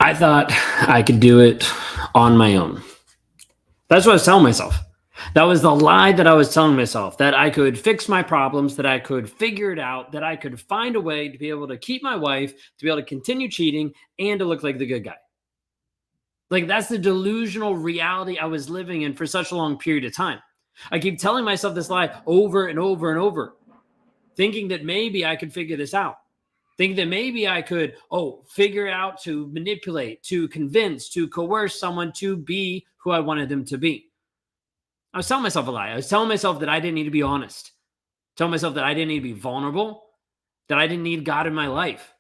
I thought I could do it on my own. That's what I was telling myself. That was the lie that I was telling myself, that I could fix my problems, that I could figure it out, that I could find a way to be able to keep my wife, to be able to continue cheating, and to look like the good guy. Like, that's the delusional reality I was living in for such a long period of time. I keep telling myself this lie over and over and over, thinking that maybe I could figure this out. Think that maybe I could, figure out to manipulate, to convince, to coerce someone to be who I wanted them to be. I was telling myself a lie. I was telling myself that I didn't need to be honest. Telling myself that I didn't need to be vulnerable, that I didn't need God in my life.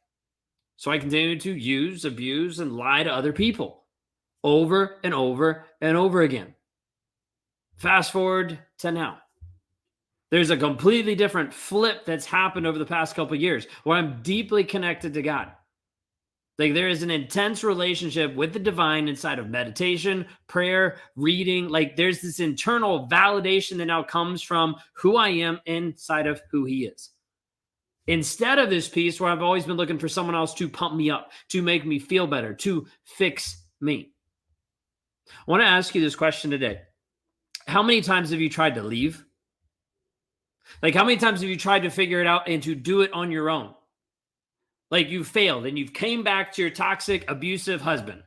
So I continued to use, abuse, and lie to other people over and over and over again. Fast forward to now. There's a completely different flip that's happened over the past couple of years where I'm deeply connected to God. Like, there is an intense relationship with the divine inside of meditation, prayer, reading. Like, there's this internal validation that now comes from who I am inside of who He is. Instead of this piece where I've always been looking for someone else to pump me up, to make me feel better, to fix me. I want to ask you this question today. How many times have you tried to leave? Like, how many times have you tried to figure it out and to do it on your own? Like, you failed and you've came back to your toxic, abusive husband.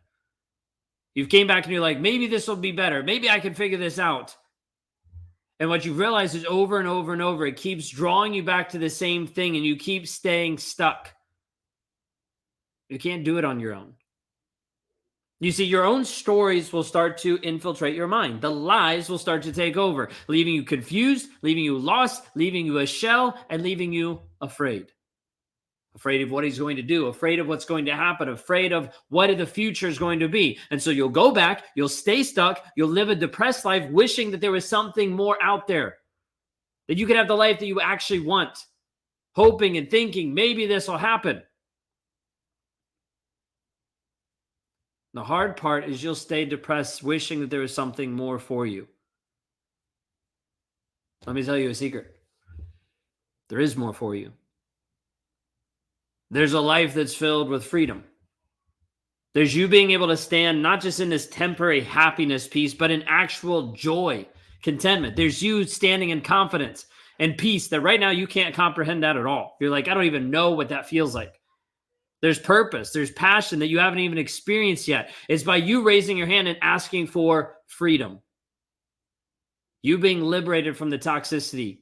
You've came back and you're like, maybe this will be better. Maybe I can figure this out. And what you realize is over and over and over, it keeps drawing you back to the same thing and you keep staying stuck. You can't do it on your own. You see, your own stories will start to infiltrate your mind. The lies will start to take over, leaving you confused, leaving you lost, leaving you a shell, and leaving you afraid. Afraid of what he's going to do, afraid of what's going to happen, afraid of what the future is going to be. And so you'll go back, you'll stay stuck, you'll live a depressed life, wishing that there was something more out there, that you could have the life that you actually want, hoping and thinking maybe this will happen. The hard part is you'll stay depressed, wishing that there was something more for you. Let me tell you a secret. There is more for you. There's a life that's filled with freedom. There's you being able to stand not just in this temporary happiness piece, but in actual joy, contentment. There's you standing in confidence and peace that right now you can't comprehend that at all. You're like, I don't even know what that feels like. There's purpose. There's passion that you haven't even experienced yet. It's by you raising your hand and asking for freedom. You being liberated from the toxicity.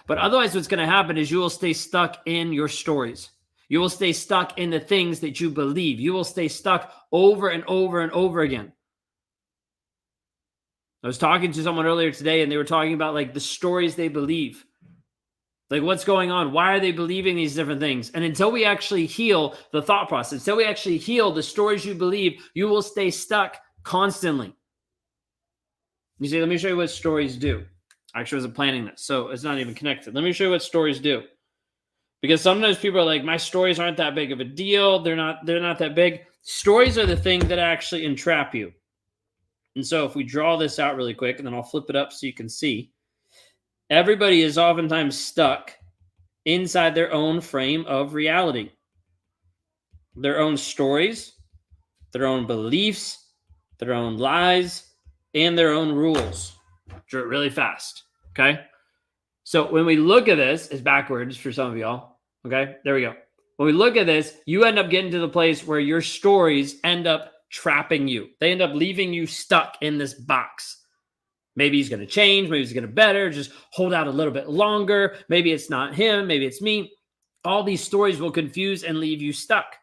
But otherwise, what's going to happen is you will stay stuck in your stories. You will stay stuck in the things that you believe. You will stay stuck over and over and over again. I was talking to someone earlier today, and they were talking about like the stories they believe. Like, what's going on? Why are they believing these different things? And until we actually heal the thought process, until we actually heal the stories you believe, you will stay stuck constantly. You say, let me show you what stories do. Actually, I wasn't planning this, so it's not even connected. Let me show you what stories do. Because sometimes people are like, my stories aren't that big of a deal. They're not that big. Stories are the thing that actually entrap you. And so if we draw this out really quick, and then I'll flip it up so you can see. Everybody is oftentimes stuck inside their own frame of reality. Their own stories, their own beliefs, their own lies, and their own rules. Draw it really fast, okay? So when we look at this, it's backwards for some of y'all, okay? There we go. When we look at this, you end up getting to the place where your stories end up trapping you. They end up leaving you stuck in this box. Maybe he's going to change. Maybe he's going to better. Just hold out a little bit longer. Maybe it's not him. Maybe it's me. All these stories will confuse and leave you stuck.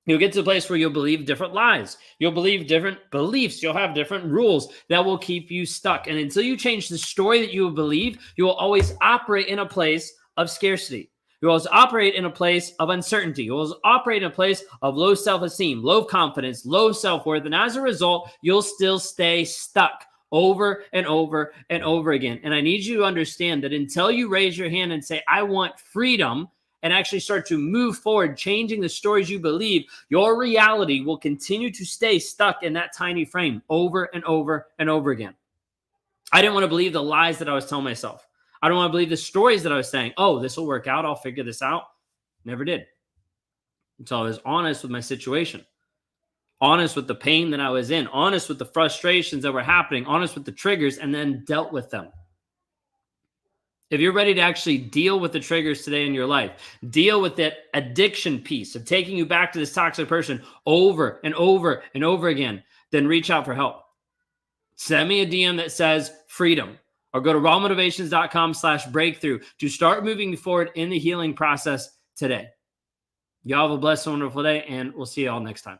You'll get to the place where you'll believe different lies. You'll believe different beliefs. You'll have different rules that will keep you stuck. And until you change the story that you believe, you will always operate in a place of scarcity. You will always operate in a place of uncertainty. You will always operate in a place of low self-esteem, low confidence, low self-worth. And as a result, you'll still stay stuck over and over and over again. And I need you to understand that until you raise your hand and say, I want freedom, and actually start to move forward, changing the stories you believe, your reality will continue to stay stuck in that tiny frame over and over and over again. I didn't want to believe the lies that I was telling myself. I don't want to believe the stories that I was saying, oh, this will work out. I'll figure this out. Never did. Until I was honest with my situation. honest with the pain that I was in, honest with the frustrations that were happening, honest with the triggers, and then dealt with them. If you're ready to actually deal with the triggers today in your life, deal with that addiction piece of taking you back to this toxic person over and over and over again, then reach out for help. Send me a DM that says freedom, or go to rawmotivations.com/breakthrough to start moving forward in the healing process today. Y'all have a blessed, wonderful day, and we'll see you all next time.